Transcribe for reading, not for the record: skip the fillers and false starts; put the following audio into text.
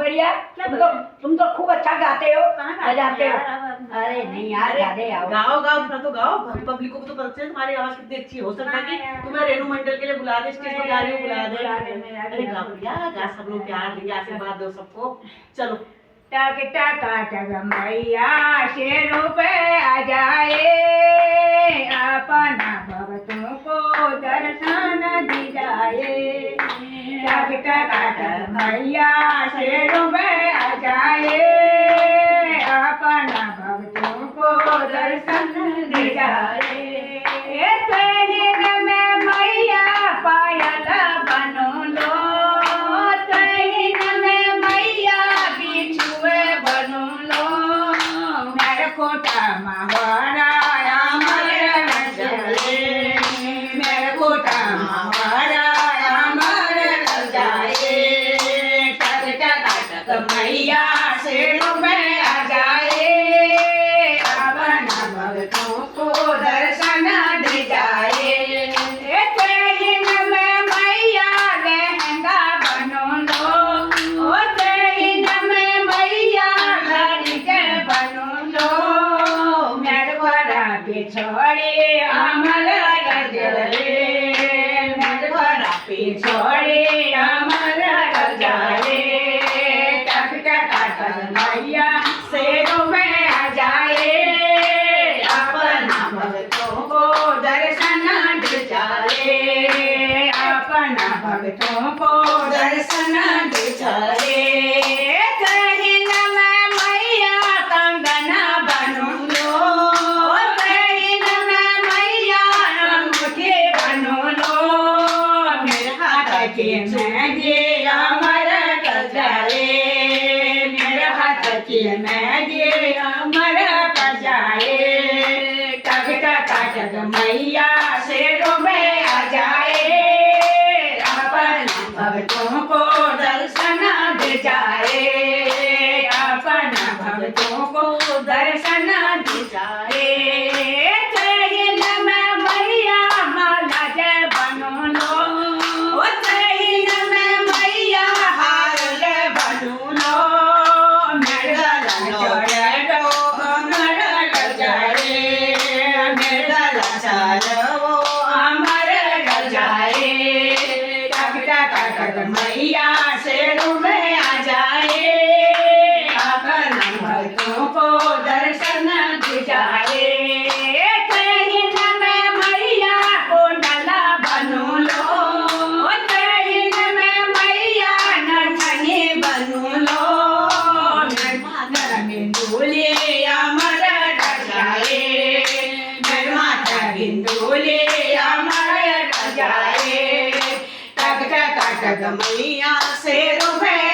बढ़िया। तुम तो खूब अच्छा गाते हो, बजाते हो। अरे नहीं यार, गाते आओ। गाओ गाओ, थोड़ा तो गाओ, पब्लिक को भी तो पता चले तुम्हारी आवाज कितनी अच्छी है। हो सकता है कि तुम्हें रेणु मंडल के लिए बुला दे, स्टेज पर गा रही हो, बुला दे। अरे गाओ भैया, गा, सब लोग प्यार देंगे, आशीर्वाद दो सबको। चलो। टक टक टक मैया शेरों पे आ जाए, अपना भक्तों को दर्शन दी जाए। टक टक टक मैया शेरों पे आ जाए, अपना भक्तों को दर्शन दी जाए। में मैया पायल बनो लो, कोटा महावारा अमर जाए, मेरे कोटा महावारा अमर जाए। टक टक टक मैया शेरों में आ जाए, अपना भक्तों को दर्शन दे जाए। ट्रेन में मैया लहंगा बनो लो, ट्रेन में मैया घड़ी के बनो लो। छोड़े अमर गजरे, मेरा पिछोड़े अमर गजरे। टक टक टक मैया शेरों में आ जाए, अपना भक्तों को दर्शन दे जाए, अपना भक्तों को दर्शन दे जाए। मैं अमर गजरे, मेरे हाथ की मैं अमर गजरे। टक टक टक मैया शेरों में आ जाए, अपना भक्तों को दर्शन दे जाए, अपना भक्तों को दर्शन दे जाए। मैया शेरों में आ जाए, अपना भक्तों को दर्शन दे जाए। ट्रेन में मैया कोंडला बनो लो, ट्रेन में मैया नथनी बनो लो। बिंदुले अमर जाए, मेरे माता बिंदुले अमर जाए। टक टक टक मैया शेरों में